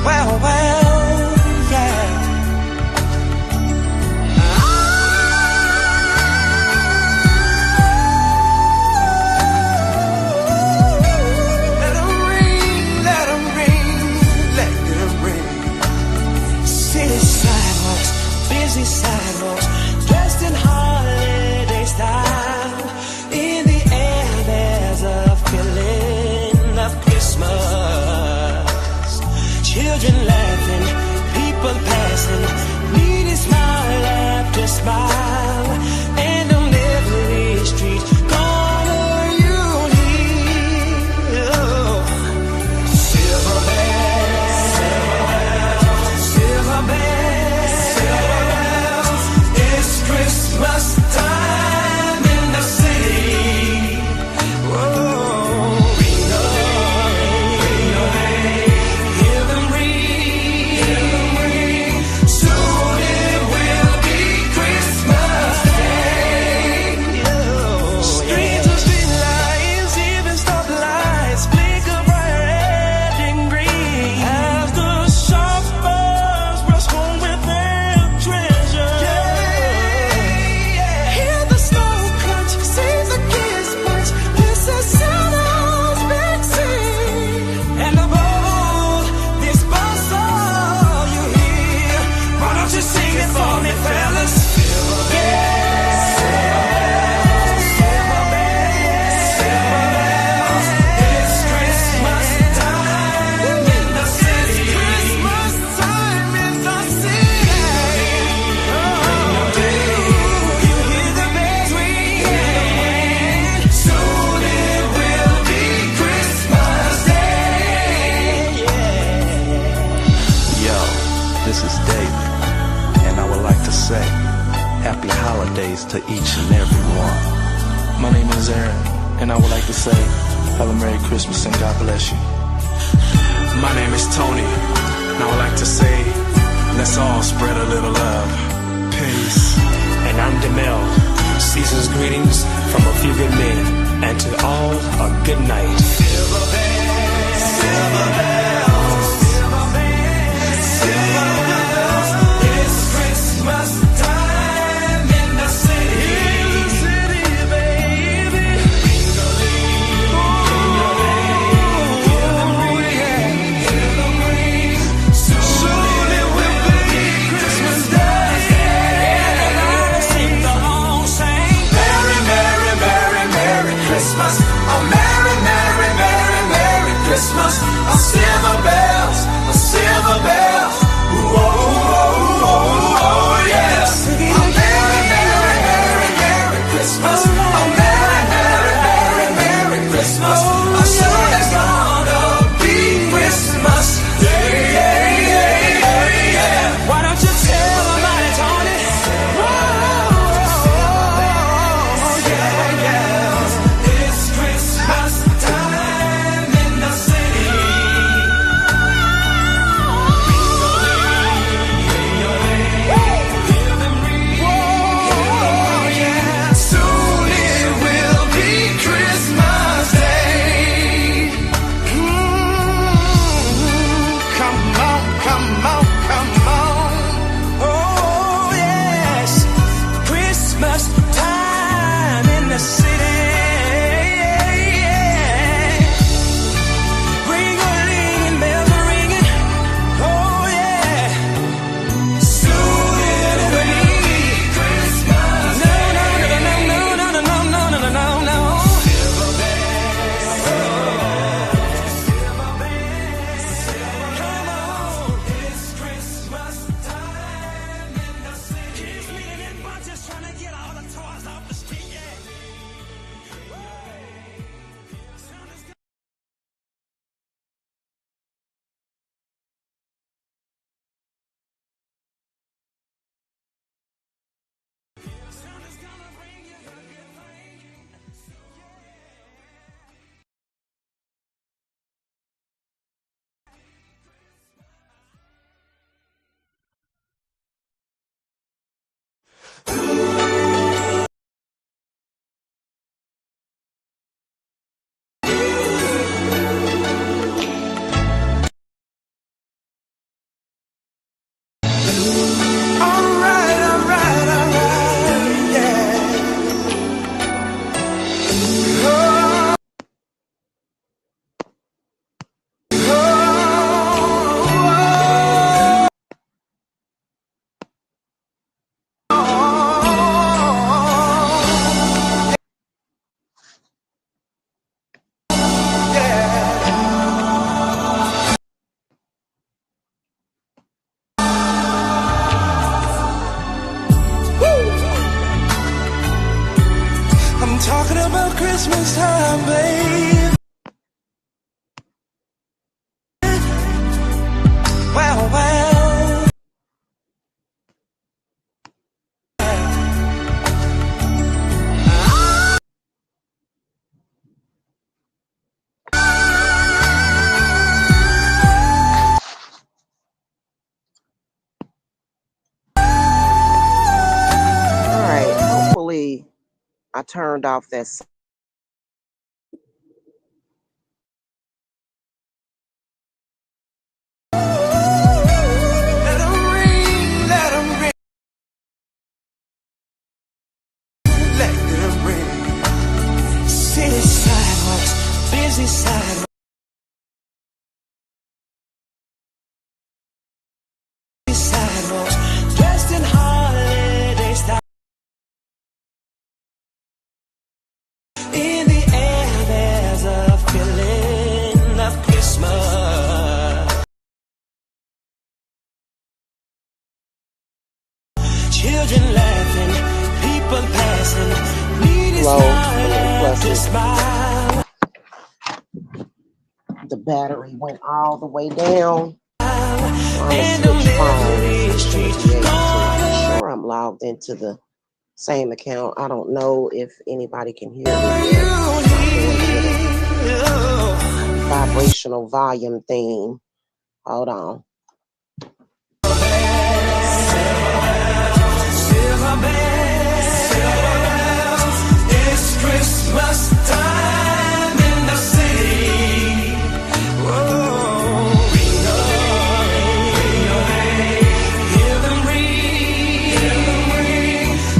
Well, yeah. Let them ring, let them ring, let them ring. City sidewalks, busy sidewalks, dressed in holiday style. In the air, there's a feeling of Christmas. Children laughing, people passing, needy smile after smile, and on every street corner you'll hear silver bells, silver bells, silver bells, silver bells. It's Christmas time in the city. Whoa, ring a ring, hear them ring. Soon it will be Christmas Day. Streets of street lights, even stoplights flicker bright red and green as the shoppers rush home with their treasure. Hear the snow crunch, see the kids punch. This is Santa's big scene, and above this bus all you hear. Why don't you sing it for me, fellas? Silver bells, silver bells, silver bells. It's Christmas time in the city. Christmas time in the city. You hear the bells ring. Soon it will be Christmas Day. Yo, this is David, and I would like to say happy holidays to each and every one. My name is Aaron, and I would like to say have a Merry Christmas and God bless you. My name is Tony, and I would like to say, let's all spread a little love. Peace. And I'm Demel. Season's greetings from a few good men, and to all a good night. Silver bells, silver bells, silver bells, silver bells. It's Christmas time in the city. In the city, baby. Ring-a-ling, hear them ring. Soon it will be Christmas Day. And I sing the long sing. Merry, merry, merry, merry Christmas. Oh, merry, merry, merry, merry Christmas. Oh, I turned off that. Let 'em ring, let 'em ring, let them ring. City sidewalks, busy sidewalks, dressed in holiday style. In the air, there's a feeling of Christmas. Children laughing, people passing, need is not to smile. The battery went all the way down. And the memory street I'm sure I'm logged into the same account. I don't know if anybody can hear me. Vibrational volume thing. Hold on. It's Christmas time in the city. Whoa, ring a ring, hear them ring.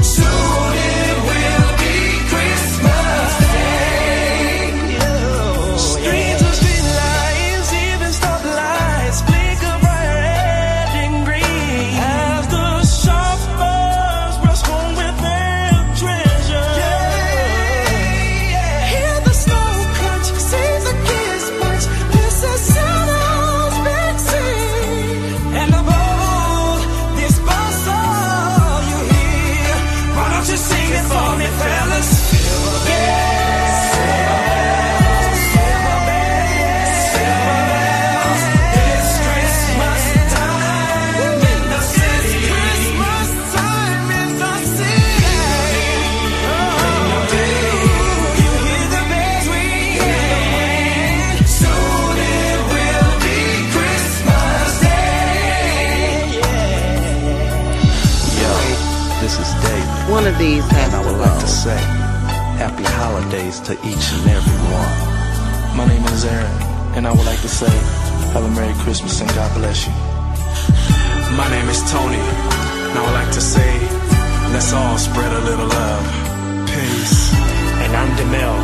Soon it will be Christmas Day. Streets of street lights, even stoplights, flicker bright red and green. As the shoppers rush home with their treasure. Hear the snow crunch, see the kids punch. This is Santa's big scene. And above all, this bus all you hear. Why don't you sing it for me, fellas? Silver bells, silver bells, it's Christmas time in the city. Christmas time in the city. You hear the bells ring. Soon it will be Christmas Day. Yo, this is David. One of these has And I to would like go. to say happy holidays to each and every one. My name is Aaron, and I would like to say, have a Merry Christmas and God bless you. My name is Tony, and I would like to say, let's all spread a little love. Peace. And I'm Demel.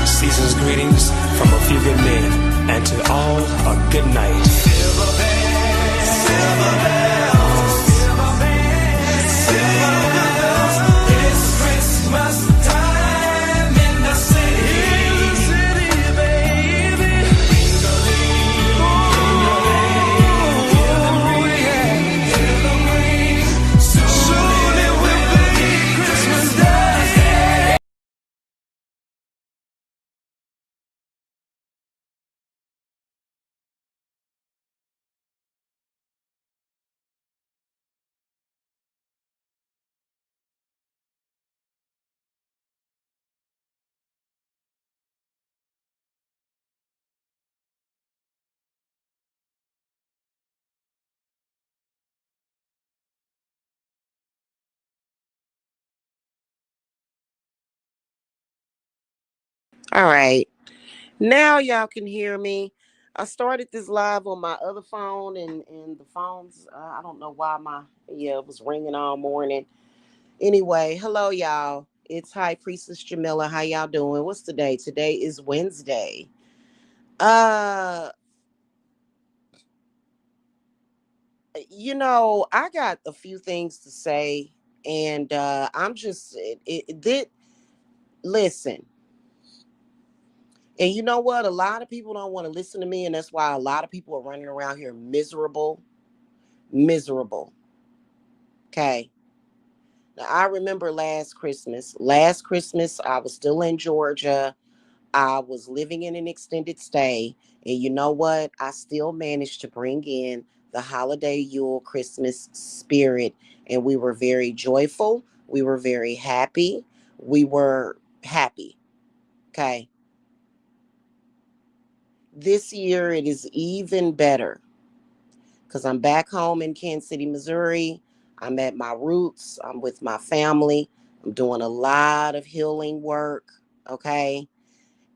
Season's greetings from a few good men, and to all a good night. Silver bells, silver bells, silver bells, silver bells. It's Christmas time in the city. In the city, baby. Ring-a-ling, hear them ring. Soon it will be Christmas Day. All right. Now y'all can hear me. I started this live on my other phone and the phones, I don't know why it was ringing all morning. Anyway, hello y'all. It's High Priestess Jamila. How y'all doing? What's today? Today is Wednesday. Uh, I got a few things to say, and I'm just listen. And you know what? A lot of people don't want to listen to me, and that's why a lot of people are running around here miserable. Miserable. Okay. Now, I remember last Christmas. Last Christmas, I was still in Georgia. I was living in an extended stay. And you know what? I still managed to bring in the holiday Yule Christmas spirit. And we were very joyful. We were very happy. We were happy. Okay. This year, it is even better because I'm back home in Kansas City, Missouri. I'm at my roots. I'm with my family. I'm doing a lot of healing work, okay?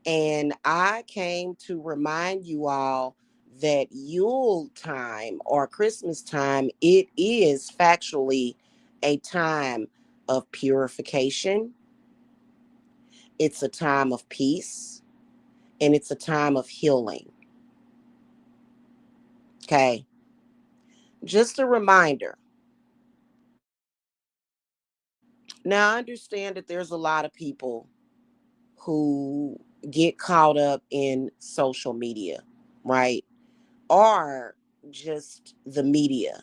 And I came to remind you all that Yule time or Christmas time, it is factually a time of purification. It's a time of peace and it's a time of healing. Okay. Just a reminder. Now, I understand that there's a lot of people who get caught up in social media, right? Or just the media,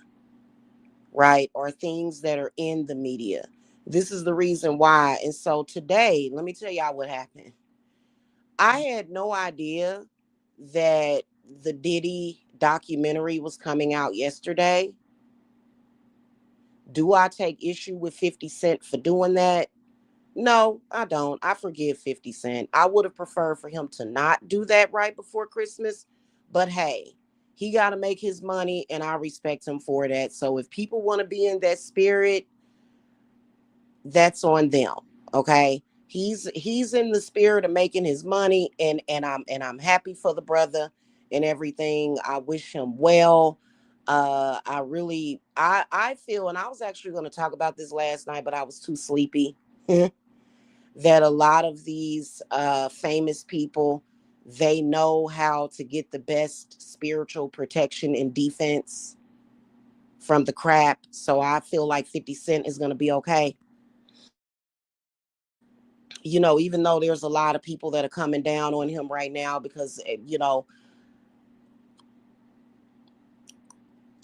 right? Or things that are in the media. This is the reason why. And so today, let me tell y'all what happened. I had no idea that the Diddy documentary was coming out yesterday. Do I take issue with 50 Cent for doing that? No, I don't. I forgive 50 Cent. I would have preferred for him to not do that right before Christmas. But hey, he got to make his money and I respect him for that. So if people want to be in that spirit, that's on them. Okay. He's in the spirit of making his money and I'm happy for the brother and everything. I wish him well. I feel, and I was actually going to talk about this last night, but I was too sleepy. That a lot of these famous people, they know how to get the best spiritual protection and defense from the crap. So I feel like 50 Cent is going to be okay. You know, even though there's a lot of people that are coming down on him right now because,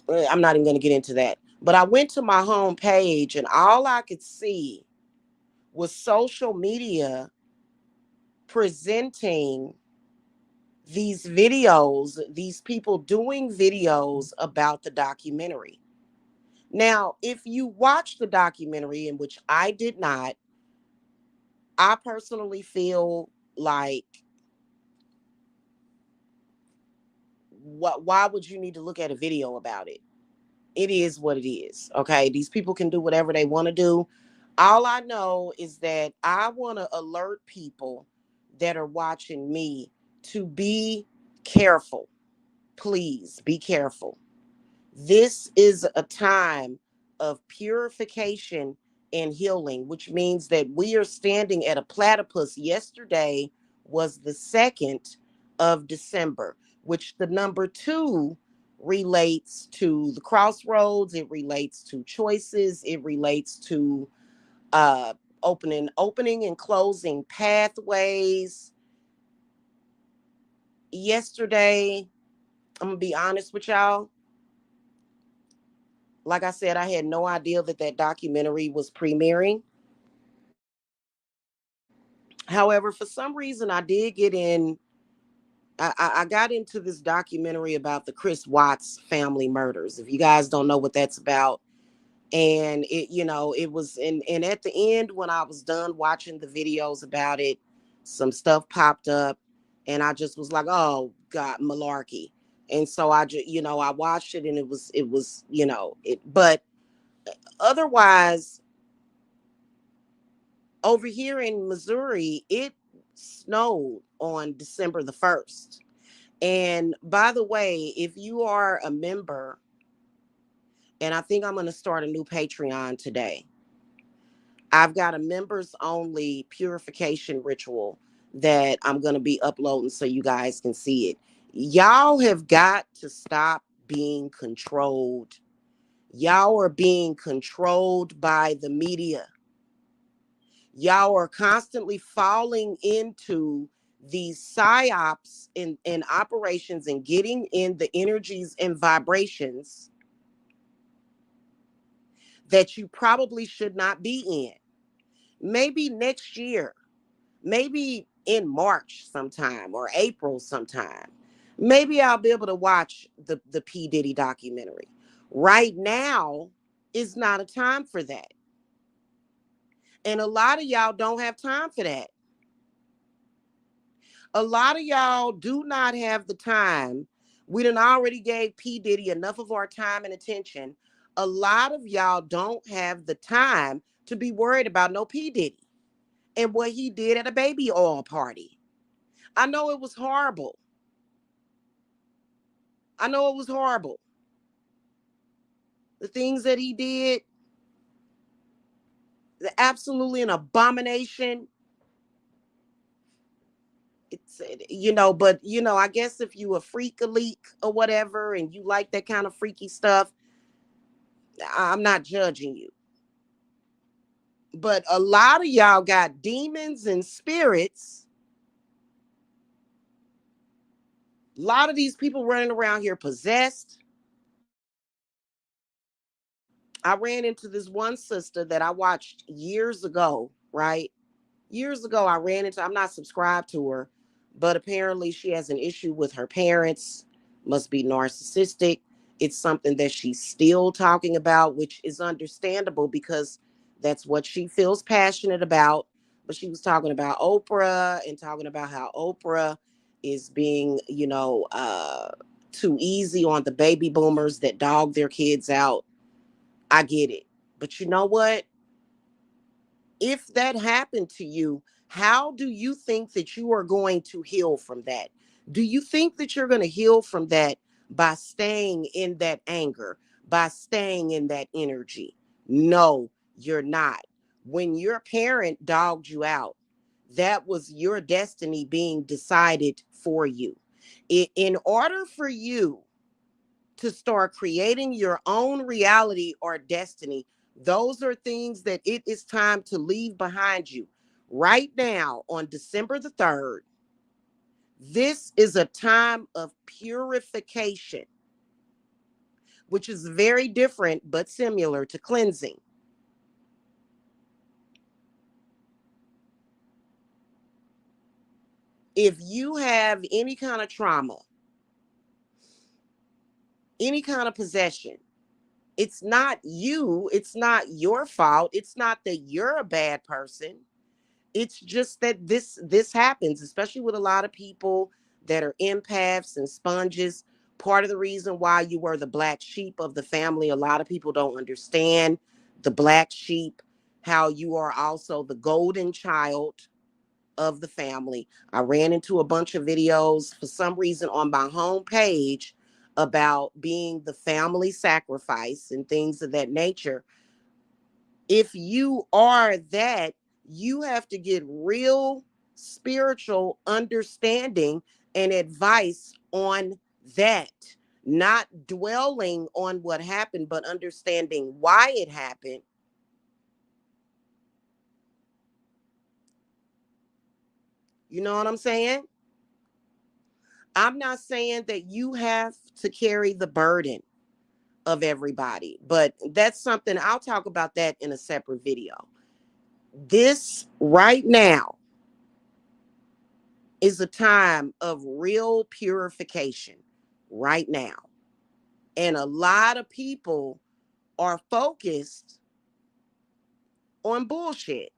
I'm not even going to get into that. But I went to my home page and all I could see was social media presenting these videos, these people doing videos about the documentary. Now, if you watch the documentary, in which I did not, I personally feel like why would you need to look at a video about it? It is what it is. Okay. These people can do whatever they want to do. All I know is that I want to alert people that are watching me to be careful. Please be careful. This is a time of purification and healing, which means that we are standing at a platypus. Yesterday was the 2nd of December, which the number 2 relates to the crossroads, it relates to choices, it relates to uh opening and closing pathways. Yesterday, I'm gonna be honest with y'all. Like I said, I had no idea that that documentary was premiering. However, for some reason, I did get in. I got into this documentary about the Chris Watts family murders. If you guys don't know what that's about, and it was, and at the end, when I was done watching the videos about it, some stuff popped up, and I just was like, oh God, malarkey. And so I just, I watched it, and but otherwise, over here in Missouri, it snowed on December the 1st. And by the way, if you are a member, and I think I'm going to start a new Patreon today, I've got a members only purification ritual that I'm going to be uploading so you guys can see it. Y'all have got to stop being controlled. Y'all are being controlled by the media. Y'all are constantly falling into these psyops in operations and getting in the energies and vibrations that you probably should not be in. Maybe next year, maybe in March sometime or April sometime, maybe I'll be able to watch the P. Diddy documentary. Right now is not a time for that. And a lot of y'all don't have time for that. A lot of y'all do not have the time. We done already gave P. Diddy enough of our time and attention. A lot of y'all don't have the time to be worried about no P. Diddy and what he did at a baby oil party. I know it was horrible. I know it was horrible. The things that he did, absolutely an abomination. It's, but I guess if you a freak a leak or whatever and you like that kind of freaky stuff, I'm not judging you. But a lot of y'all got demons and spirits. A lot of these people running around here possessed. I ran into this one sister that I watched years ago, right? Years ago, I'm not subscribed to her, but apparently she has an issue with her parents, must be narcissistic. It's something that she's still talking about, which is understandable because that's what she feels passionate about. But she was talking about Oprah and talking about how Oprah is being, too easy on the baby boomers that dog their kids out. I get it. But you know what? If that happened to you, how do you think that you are going to heal from that? Do you think that you're going to heal from that by staying in that anger, by staying in that energy? No, you're not. When your parent dogged you out, that was your destiny being decided for you. In order for you to start creating your own reality or destiny, those are things that it is time to leave behind you. Right now, on December the 3rd, this is a time of purification, which is very different but similar to cleansing. If you have any kind of trauma, any kind of possession, it's not you, it's not your fault, it's not that you're a bad person. It's just that this happens, especially with a lot of people that are empaths and sponges. Part of the reason why you were the black sheep of the family, a lot of people don't understand the black sheep, how you are also the golden child of the family. I ran into a bunch of videos for some reason on my home page about being the family sacrifice and things of that nature. If you are that, you have to get real spiritual understanding and advice on that, not dwelling on what happened, but understanding why it happened. You know what I'm saying? I'm not saying that you have to carry the burden of everybody, but that's something I'll talk about that in a separate video. This right now is a time of real purification right now. And a lot of people are focused on bullshit.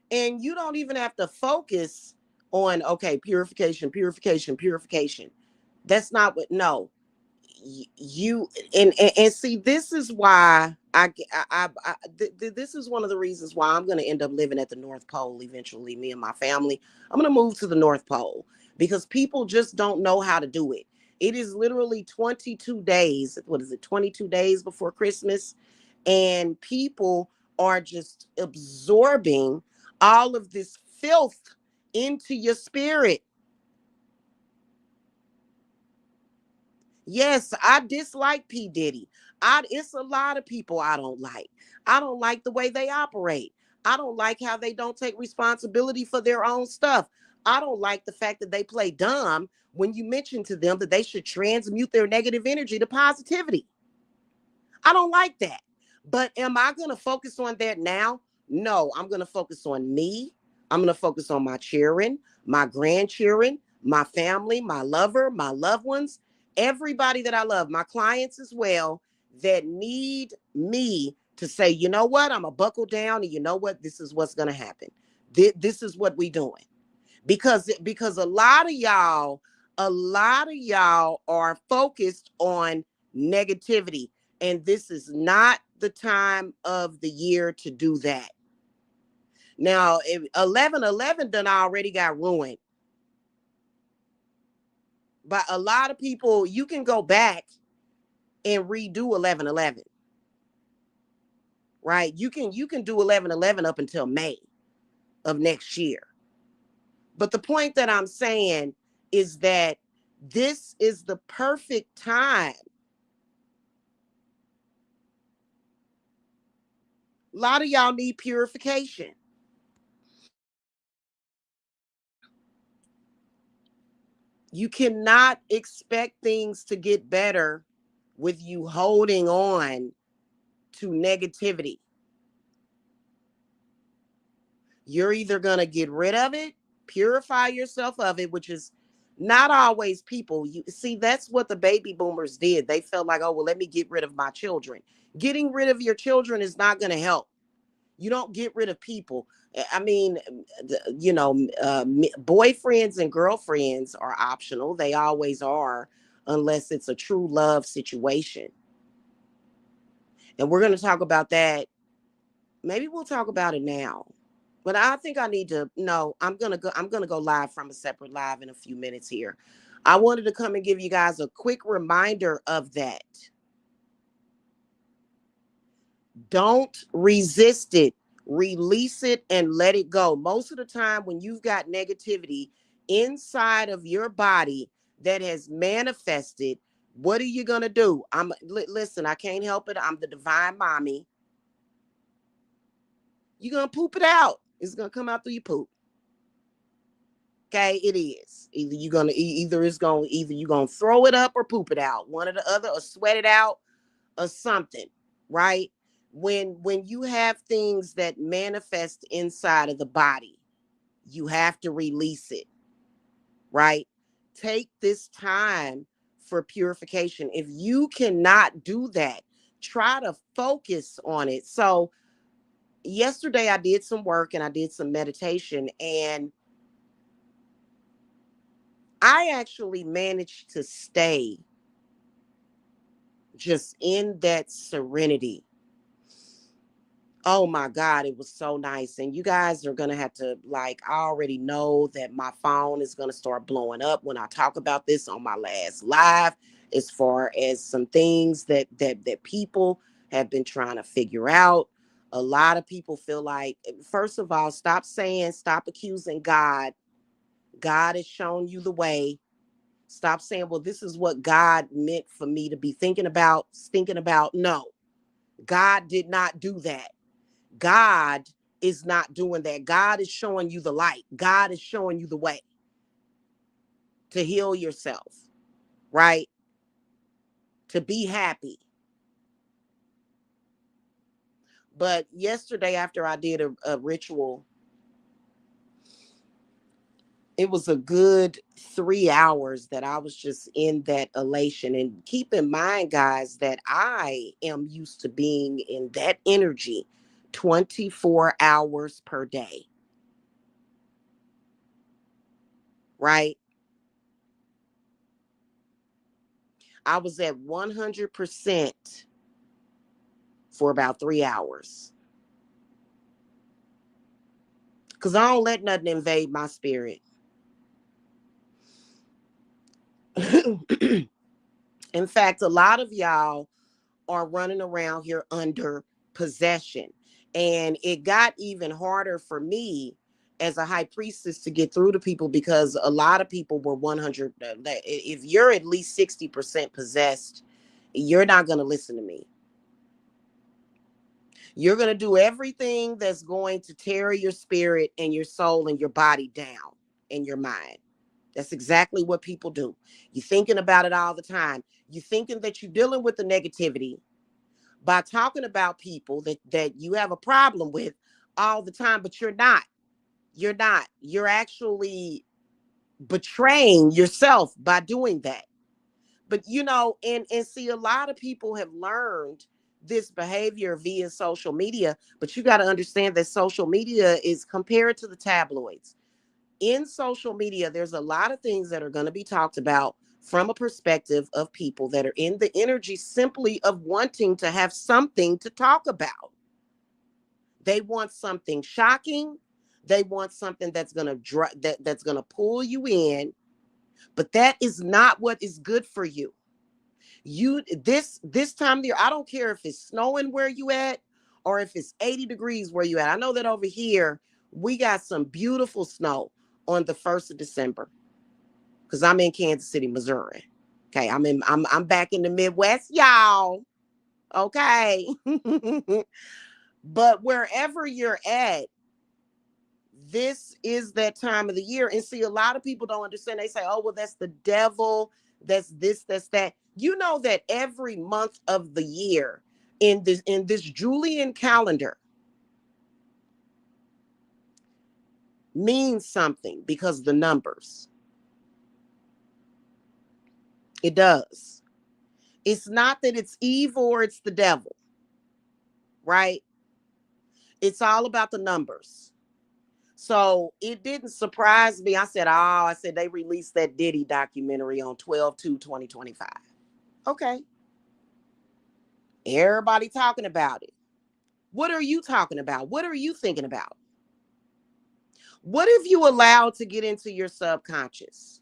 And you don't even have to focus on, okay, purification, purification, purification. That's not what, no. You and see, this is why this is one of the reasons why I'm going to end up living at the North Pole eventually. Me and my family, I'm going to move to the North Pole because people just don't know how to do it. It is literally 22 days. What is it? 22 days before Christmas, and people are just absorbing all of this filth into your spirit. Yes, I dislike P. Diddy. It's a lot of people I don't like. I don't like the way they operate. I don't like how they don't take responsibility for their own stuff. I don't like the fact that they play dumb when you mention to them that they should transmute their negative energy to positivity. I don't like that. But am I going to focus on that now? No, I'm going to focus on me. I'm going to focus on my children, my grandchildren, my family, my lover, my loved ones, everybody that I love, my clients as well, that need me to say, you know what, I'm going to buckle down, and you know what, this is what's going to happen. This is what we doing. Because a lot of y'all are focused on negativity, and this is not the time of the year to do that. Now, if 11/11 done already got ruined. But a lot of people, you can go back and redo 11/11. Right? You can do 11/11 up until May of next year. But the point that I'm saying is that this is the perfect time. A lot of y'all need purification. You cannot expect things to get better with you holding on to negativity. You're either going to get rid of it, purify yourself of it, which is not always people. You see, that's what the baby boomers did. They felt like, oh, well, let me get rid of my children. Getting rid of your children is not going to help. You don't get rid of people. I mean, boyfriends and girlfriends are optional. They always are, unless it's a true love situation. And we're going to talk about that. Maybe we'll talk about it now. But I think I need to, no, I'm going to go live from a separate live in a few minutes here. I wanted to come and give you guys a quick reminder of that. Don't resist it. Release it and let it go. Most of the time when you've got negativity inside of your body that has manifested, what are you going to do? Listen, I can't help it. I'm the divine mommy. You're going to poop it out. It's going to come out through your poop. Okay, it is. Either you're going to throw it up or poop it out. One or the other, or sweat it out or something, right? When you have things that manifest inside of the body, you have to release it, right? Take this time for purification. If you cannot do that, try to focus on it. So yesterday I did some work and I did some meditation, and I actually managed to stay just in that serenity. Oh my God, it was so nice. And you guys are going to have to, I already know that my phone is going to start blowing up when I talk about this on my last live, as far as some things that people have been trying to figure out. A lot of people feel like, first of all, stop accusing God. God has shown you the way. Stop saying, well, this is what God meant for me to be thinking about. No, God did not do that. God is not doing that. God is showing you the light. God is showing you the way to heal yourself, right? To be happy. But yesterday, after I did a ritual, it was a good 3 hours that I was just in that elation. And keep in mind, guys, that I am used to being in that energy 24 hours per day. Right? I was at 100% for about 3 hours. Because I don't let nothing invade my spirit. In fact, a lot of y'all are running around here under possession. And it got even harder for me as a high priestess to get through to people, because a lot of people were 100. If you're at least 60% possessed, you're not going to listen to me. You're going to do everything that's going to tear your spirit and your soul and your body down and your mind. That's exactly what people do. You're thinking about it all the time. You're thinking that you're dealing with the negativity by talking about people that you have a problem with all the time, but you're not. You're not. You're actually betraying yourself by doing that. But and see, a lot of people have learned this behavior via social media, but you got to understand that social media is compared to the tabloids. In social media, there's a lot of things that are going to be talked about from a perspective of people that are in the energy simply of wanting to have something to talk about. They want something shocking. They want something that's going to that's going to pull you in, but that is not what is good for you. This time of year, I don't care if it's snowing where you at or if it's 80 degrees where you at. I know that over here we got some beautiful snow on the 1st of December because I'm in Kansas City, Missouri. Okay, I'm back in the Midwest, y'all. Okay. But wherever you're at, this is that time of the year. And see, a lot of people don't understand. They say, oh, well, that's the devil. That's this, that's that. You know that every month of the year in this Julian calendar means something because the numbers. It does. It's not that it's evil or it's the devil, right? It's all about the numbers. So it didn't surprise me. I said they released that Diddy documentary on 12/2/2025. Okay. Everybody talking about it. What are you talking about? What are you thinking about? What have you allowed to get into your subconscious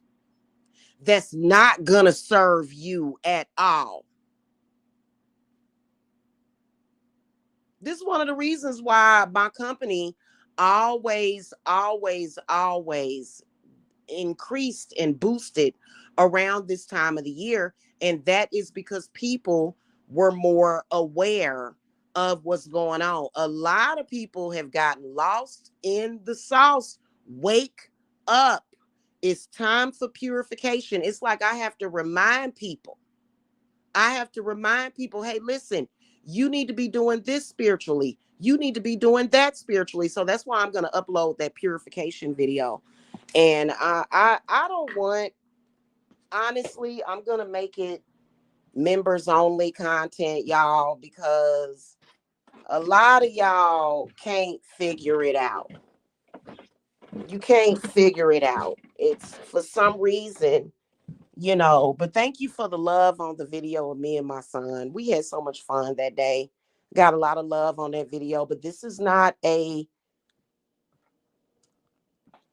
that's not going to serve you at all? This is one of the reasons why my company always, always, always increased and boosted around this time of the year. And that is because people were more aware of what's going on. A lot of people have gotten lost in the sauce. Wake up. It's time for purification. It's like I have to remind people. Hey, listen, you need to be doing this spiritually. You need to be doing that spiritually. So that's why I'm going to upload that purification video. And I don't want, honestly, I'm gonna make it members only content, y'all, because a lot of y'all can't figure it out. You can't figure it out. It's for some reason, but thank you for the love on the video of me and my son. We had so much fun that day. Got a lot of love on that video, but this is not a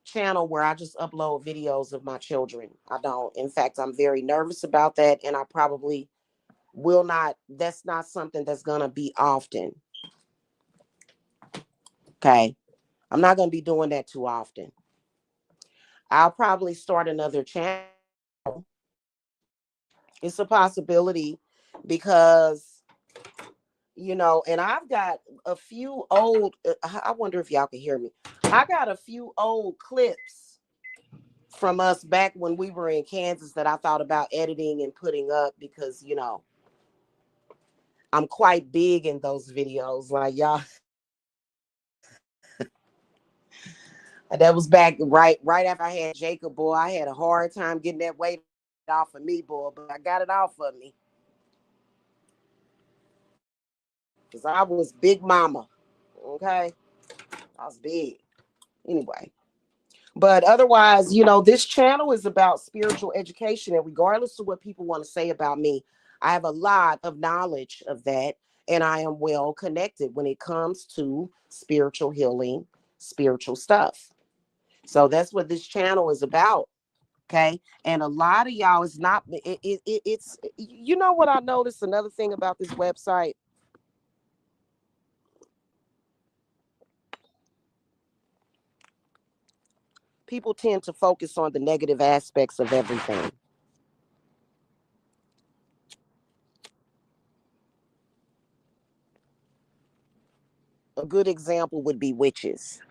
channel where I just upload videos of my children. I don't. In fact, I'm very nervous about that, and I probably will not. That's not something that's gonna be often. Okay. I'm not gonna be doing that too often. I'll probably start another channel. It's a possibility because and I've got a few old, I wonder if y'all can hear me. I got a few old clips from us back when we were in Kansas that I thought about editing and putting up because, I'm quite big in those videos. Like y'all, that was back right after I had Jacob, boy. I had a hard time getting that weight off of me, boy, but I got it off of me. Because I was big mama. Okay. I was big. Anyway. But otherwise, this channel is about spiritual education. And regardless of what people want to say about me, I have a lot of knowledge of that. And I am well connected when it comes to spiritual healing, spiritual stuff. So that's what this channel is about. Okay. And a lot of y'all is not, it's, what I noticed? Another thing about this website. People tend to focus on the negative aspects of everything. A good example would be witches.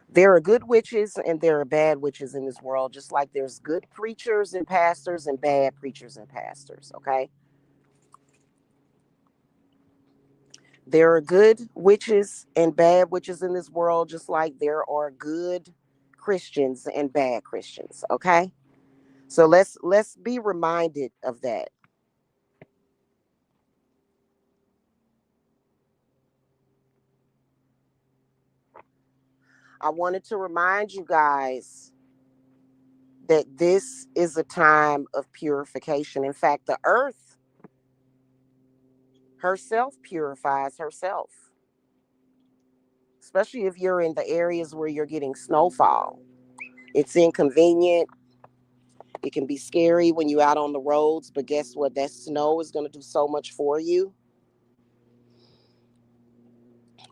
There are good witches and there are bad witches in this world, just like there's good preachers and pastors and bad preachers and pastors, okay? There are good witches and bad witches in this world, just like there are good Christians and bad Christians, okay? So let's be reminded of that. I wanted to remind you guys that this is a time of purification. In fact, the earth herself purifies herself, especially if you're in the areas where you're getting snowfall. It's inconvenient. It can be scary when you're out on the roads, but guess what? That snow is going to do so much for you.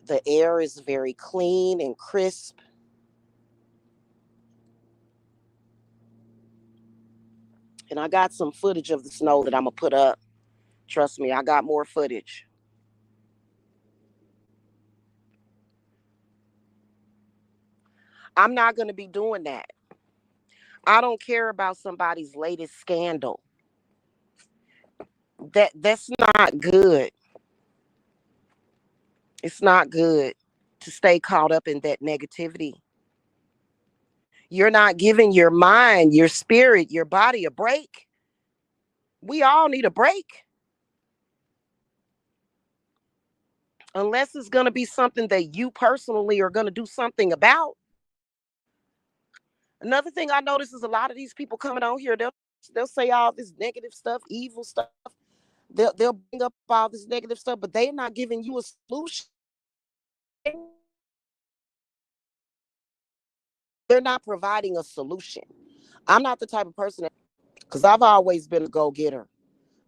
The air is very clean and crisp. And I got some footage of the snow that I'm going to put up. Trust me, I got more footage. I'm not going to be doing that. I don't care about somebody's latest scandal. That's not good. It's not good to stay caught up in that negativity. You're not giving your mind, your spirit, your body a break. We all need a break. Unless it's going to be something that you personally are going to do something about. Another thing I notice is a lot of these people coming on here, they'll say all this negative stuff, evil stuff. They'll bring up all this negative stuff, but they're not giving you a solution. They're not providing a solution. I'm not the type of person because I've always been a go-getter.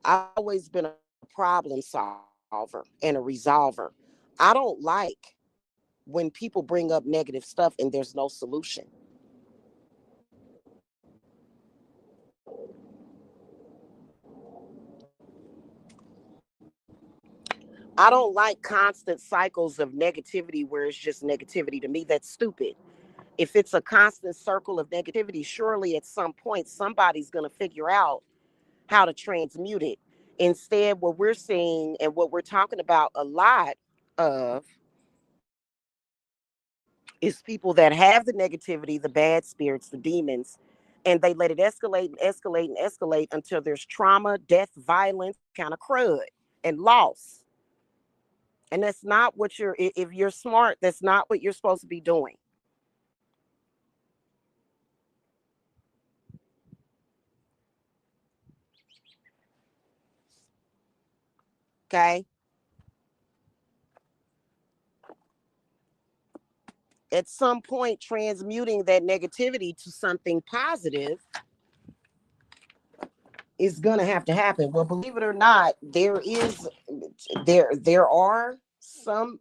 I've always been a problem solver and a resolver. I don't like when people bring up negative stuff and there's no solution. I don't like constant cycles of negativity where it's just negativity. To me, that's stupid. If it's a constant circle of negativity, surely at some point somebody's going to figure out how to transmute it. Instead, what we're seeing and what we're talking about a lot of is people that have the negativity, the bad spirits, the demons, and they let it escalate and escalate and escalate until there's trauma, death, violence, kind of crud and loss. And that's not what if you're smart, that's not what you're supposed to be doing. Okay. At some point, transmuting that negativity to something positive is gonna have to happen. Well, believe it or not, there are some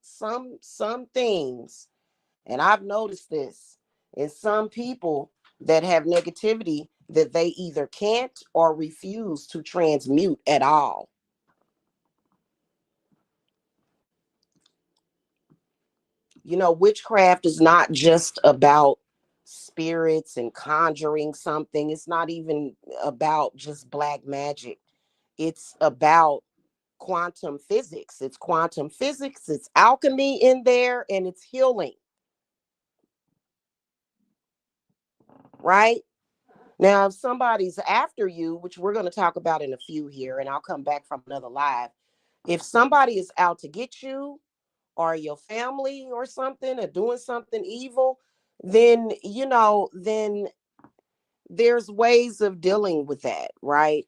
things, and I've noticed this in some people that have negativity that they either can't or refuse to transmute at all. Witchcraft is not just about spirits and conjuring something. It's not even about just black magic. It's about quantum physics. It's quantum physics, it's alchemy in there, and it's healing. Right? Now, if somebody's after you, which we're going to talk about in a few here, and I'll come back from another live. If somebody is out to get you or your family or something or doing something evil, then, then there's ways of dealing with that, right?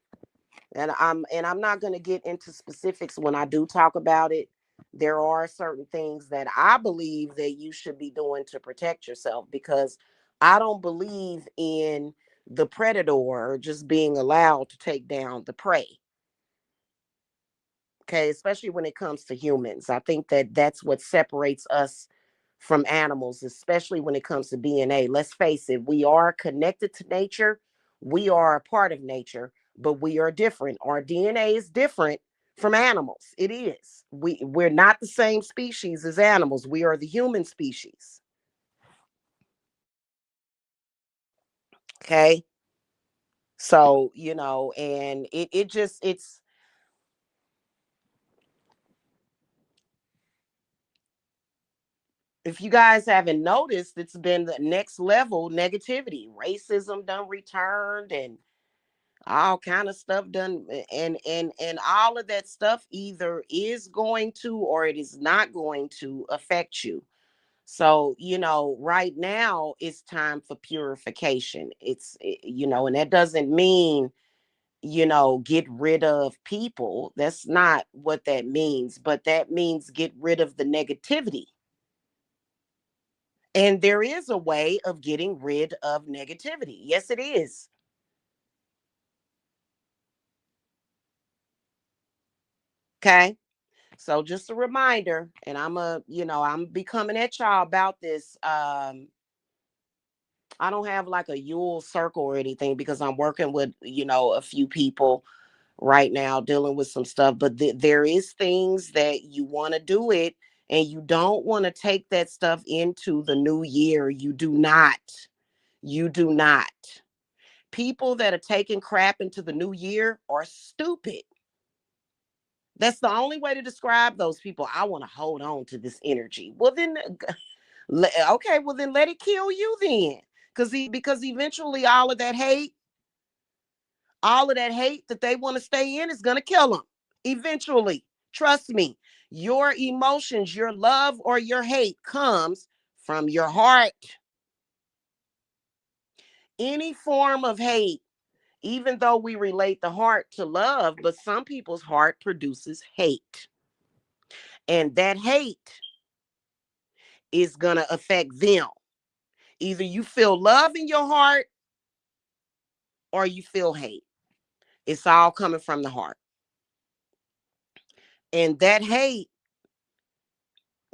And I'm not going to get into specifics when I do talk about it. There are certain things that I believe that you should be doing to protect yourself, because I don't believe in the predator just being allowed to take down the prey. Okay, especially when it comes to humans. I think that that's what separates us from animals, especially when it comes to DNA. Let's face it, we are connected to nature. We are a part of nature, but we are different. Our DNA is different from animals. It is. We're not the same species as animals. We are the human species. Okay? So, and it's if you guys haven't noticed, it's been the next level negativity. Racism done returned, and all kind of stuff done, and all of that stuff either is going to or it is not going to affect you. So, right now it's time for purification. And that doesn't mean, get rid of people. That's not what that means, but that means get rid of the negativity. And there is a way of getting rid of negativity. Yes, it is. Okay. So just a reminder, and I'm becoming at y'all about this. I don't have like a Yule circle or anything because I'm working with, a few people right now dealing with some stuff, but there is things that you want to do it, and you don't want to take that stuff into the new year. You do not. You do not. People that are taking crap into the new year are stupid. That's the only way to describe those people. I want to hold on to this energy. Well, then, okay, well then let it kill you then, because eventually all of that hate that they want to stay in is gonna kill them. Eventually, trust me. Your emotions, your love or your hate comes from your heart. Any form of hate, even though we relate the heart to love, but some people's heart produces hate. And that hate is going to affect them. Either you feel love in your heart or you feel hate. It's all coming from the heart. And that hate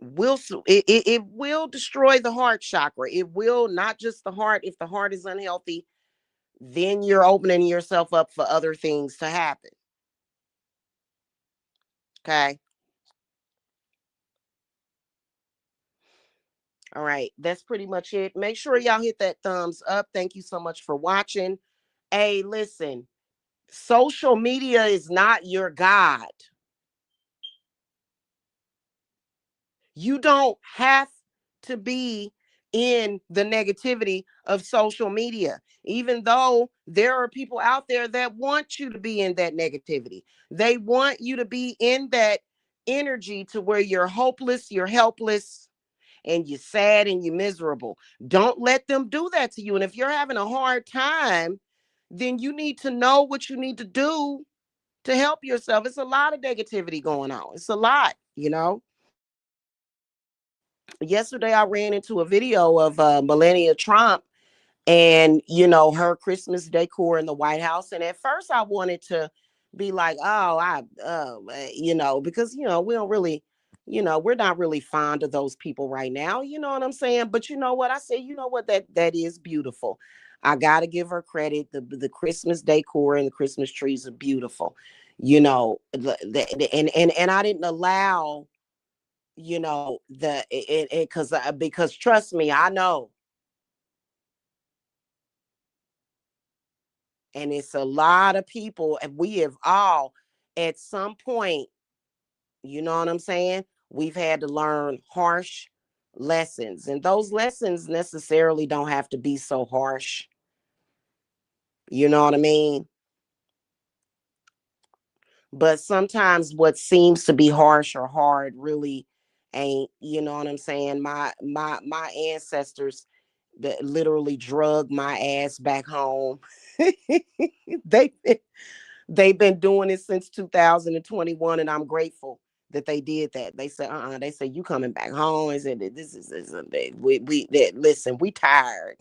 it will destroy the heart chakra. It will, not just the heart. If the heart is unhealthy, then you're opening yourself up for other things to happen. Okay. All right. That's pretty much it. Make sure y'all hit that thumbs up. Thank you so much for watching. Hey, listen, social media is not your God. You don't have to be in the negativity of social media, even though there are people out there that want you to be in that negativity. They want you to be in that energy to where you're hopeless, you're helpless, and you're sad and you're miserable. Don't let them do that to you. And if you're having a hard time, then you need to know what you need to do to help yourself. It's a lot of negativity going on. It's a lot. Yesterday I ran into a video of Melania Trump and her Christmas decor in the White House. And at first I wanted to be like, oh, because we don't really, we're not really fond of those people right now. You know what I'm saying? But you know what I say? You know what, that is beautiful. I gotta give her credit. The Christmas decor and the Christmas trees are beautiful. And I didn't allow the it because trust me, I know. And it's a lot of people, and we have all at some point, you know what I'm saying, we've had to learn harsh lessons, and those lessons necessarily don't have to be so harsh. You know what I mean? But sometimes what seems to be harsh or hard really ain't. You know what I'm saying? My ancestors that literally drug my ass back home. they they've been doing it since 2021, and I'm grateful that they did that. They said, they said, you coming back home. I said, listen, we tired.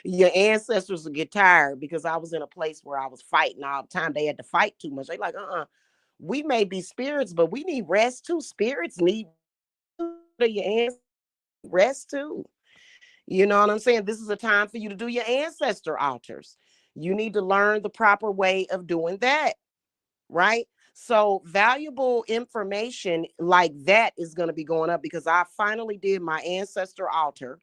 Your ancestors will get tired, because I was in a place where I was fighting all the time. They had to fight too much. They like, we may be spirits, but we need rest too. Spirits need your ancestors rest too. You know what I'm saying? This is a time for you to do your ancestor altars. You need to learn the proper way of doing that, right? So valuable information like that is going to be going up, because I finally did my ancestor altar,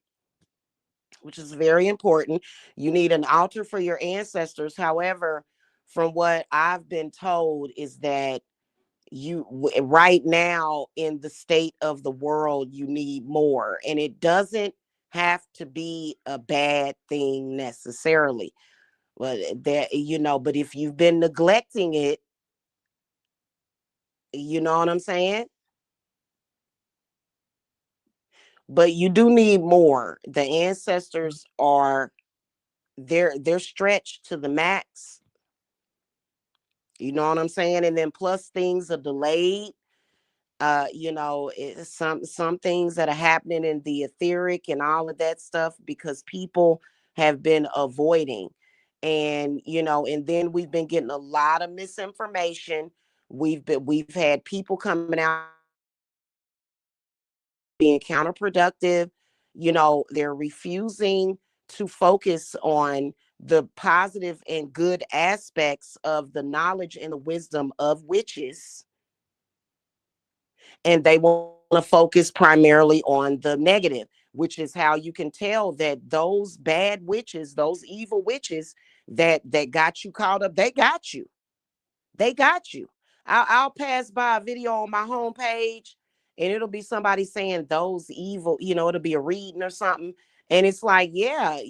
which is very important. You need an altar for your ancestors. However, from what I've been told is that right now in the state of the world, you need more, and it doesn't have to be a bad thing necessarily. But but if you've been neglecting it, you know what I'm saying? But you do need more. The ancestors are they're stretched to the max. You know what I'm saying? And then plus things are delayed. Some things that are happening in the etheric and all of that stuff because people have been avoiding. And and then we've been getting a lot of misinformation. We've had people coming out being counterproductive. They're refusing to focus on the positive and good aspects of the knowledge and the wisdom of witches, and they want to focus primarily on the negative, which is how you can tell that those bad witches, those evil witches that got you caught up, they got you. They got you. I'll pass by a video on my homepage and it'll be somebody saying those evil, it'll be a reading or something. And it's like, yeah,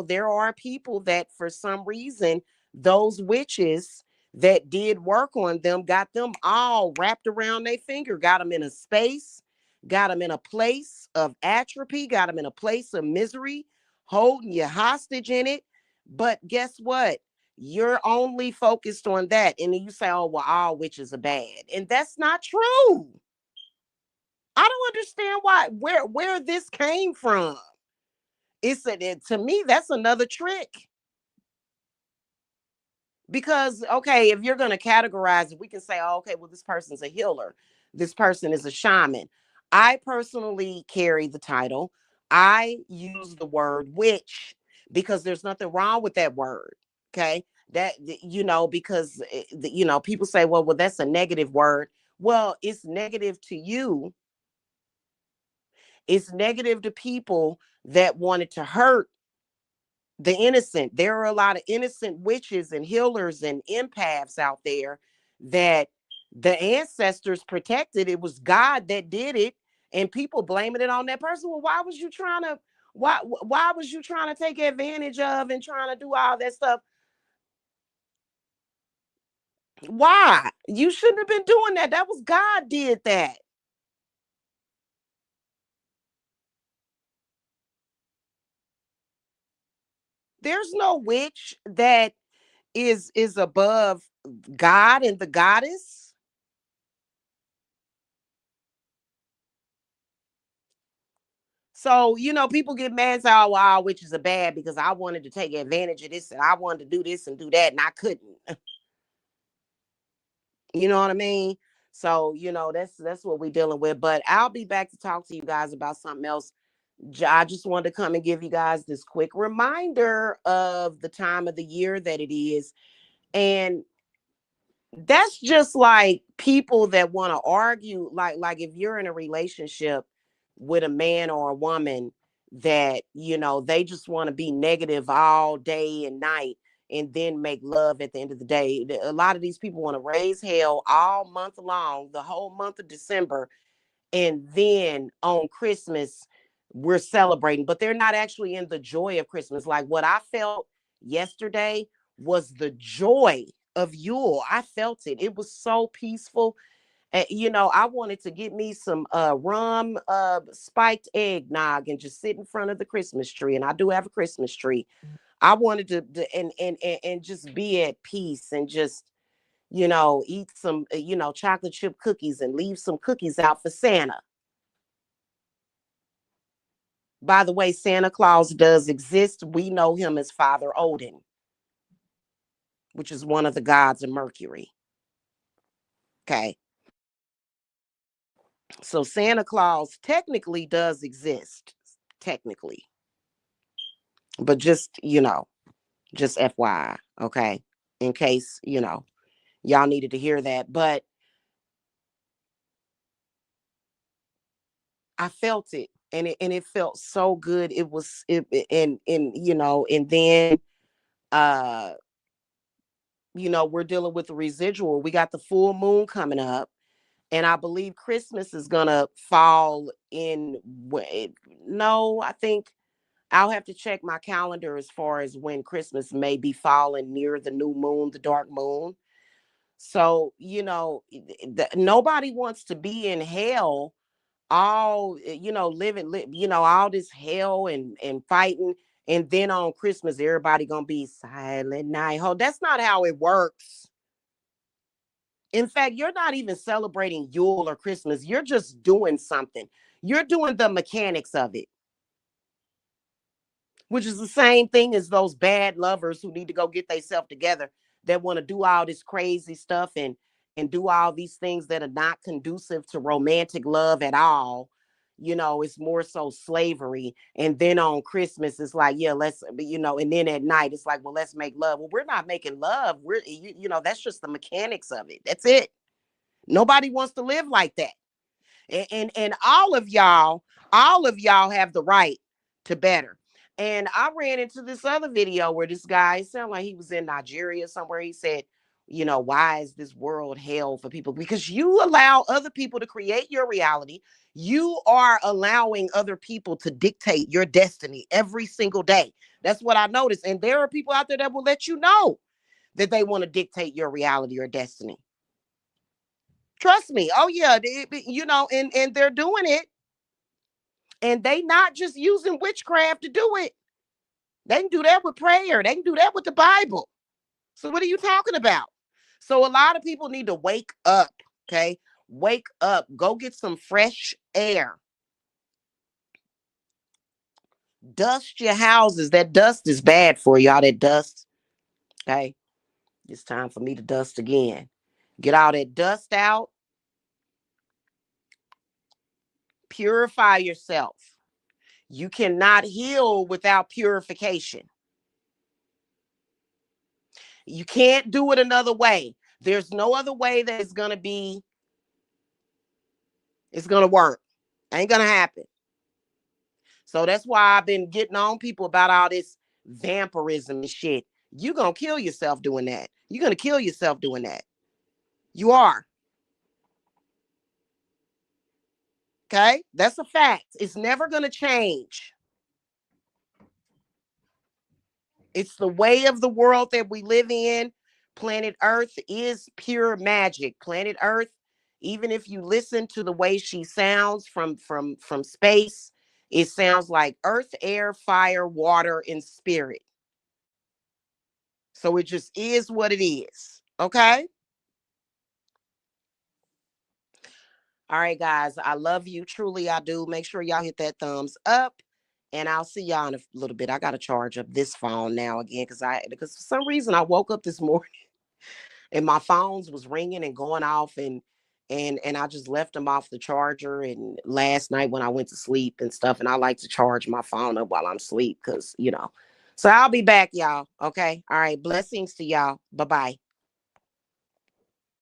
there are people that for some reason, those witches that did work on them got them all wrapped around their finger, got them in a space, got them in a place of atrophy, got them in a place of misery, holding you hostage in it. But guess what? You're only focused on that. And then you say, oh, well, all witches are bad. And that's not true. I don't understand where this came from. To me, that's another trick. Because, okay, if you're going to categorize it, we can say, oh, okay, well, this person's a healer. This person is a shaman. I personally carry the title. I use the word witch because there's nothing wrong with that word. Okay. Because, people say, well, that's a negative word. Well, it's negative to you. It's negative to people that wanted to hurt the innocent. There are a lot of innocent witches and healers and empaths out there that the ancestors protected. It was God that did it, and people blaming it on that person. Well, why was you trying to take advantage of and trying to do all that stuff? Why? You shouldn't have been doing that. That was God did that. There's no witch that is above God and the goddess. So, people get mad and say, oh, well, all witches are bad because I wanted to take advantage of this and I wanted to do this and do that and I couldn't. You know what I mean? So, that's what we're dealing with. But I'll be back to talk to you guys about something else. I just wanted to come and give you guys this quick reminder of the time of the year that it is. And that's just like people that want to argue, like if you're in a relationship with a man or a woman that they just want to be negative all day and night and then make love at the end of the day. A lot of these people want to raise hell all month long, the whole month of December, and then on Christmas we're celebrating, but they're not actually in the joy of Christmas. Like what I felt yesterday was the joy of Yule. I felt it. It was so peaceful. I wanted to get me some rum spiked eggnog and just sit in front of the Christmas tree. And I do have a Christmas tree. I wanted and just be at peace and just eat some chocolate chip cookies and leave some cookies out for Santa. By the way, Santa Claus does exist. We know him as Father Odin, which is one of the gods of Mercury. Okay. So Santa Claus technically does exist, technically. But just FYI, okay? In case, y'all needed to hear that. But I felt it and it felt so good. It was and then uh we're dealing with the residual. We got the full moon coming up, and I believe Christmas is gonna fall in no, I think I'll have to check my calendar as far as when Christmas may be falling near the new moon, the dark moon. So, nobody wants to be in hell all, living, all this hell and fighting. And then on Christmas, everybody gonna be silent night. Oh, that's not how it works. In fact, you're not even celebrating Yule or Christmas. You're just doing something. You're doing the mechanics of it, which is the same thing as those bad lovers who need to go get themselves together, that want to do all this crazy stuff and do all these things that are not conducive to romantic love at all. It's more so slavery. And then on Christmas, it's like, yeah, let's, and then at night, it's like, well, let's make love. Well, we're not making love. That's just the mechanics of it. That's it. Nobody wants to live like that. And all of y'all have the right to better. And I ran into this other video where this guy, it sounded like he was in Nigeria somewhere. He said, why is this world hell for people? Because you allow other people to create your reality. You are allowing other people to dictate your destiny every single day. That's what I noticed. And there are people out there that will let you know that they want to dictate your reality or destiny. Trust me. Oh yeah, and they're doing it. And they not just using witchcraft to do it. They can do that with prayer. They can do that with the Bible. So what are you talking about? So a lot of people need to wake up, okay? Wake up. Go get some fresh air. Dust your houses. That dust is bad for y'all, that dust. Okay? It's time for me to dust again. Get all that dust out. Purify yourself. You cannot heal without purification. You can't do it another way. There's no other way that it's going to work. Ain't going to happen. So that's why I've been getting on people about all this vampirism and shit. You're going to kill yourself doing that. You're going to kill yourself doing that. You are. Okay? That's a fact. It's never going to change. It's the way of the world that we live in. Planet Earth is pure magic. Planet Earth, even if you listen to the way she sounds from space, it sounds like earth, air, fire, water, and spirit. So it just is what it is. Okay? All right, guys. I love you. Truly, I do. Make sure y'all hit that thumbs up. And I'll see y'all in a little bit. I got to charge up this phone now again because for some reason I woke up this morning and my phones was ringing and going off, and I just left them off the charger. And last night when I went to sleep and stuff, and I like to charge my phone up while I'm asleep because. So I'll be back, y'all. Okay. All right. Blessings to y'all. Bye-bye.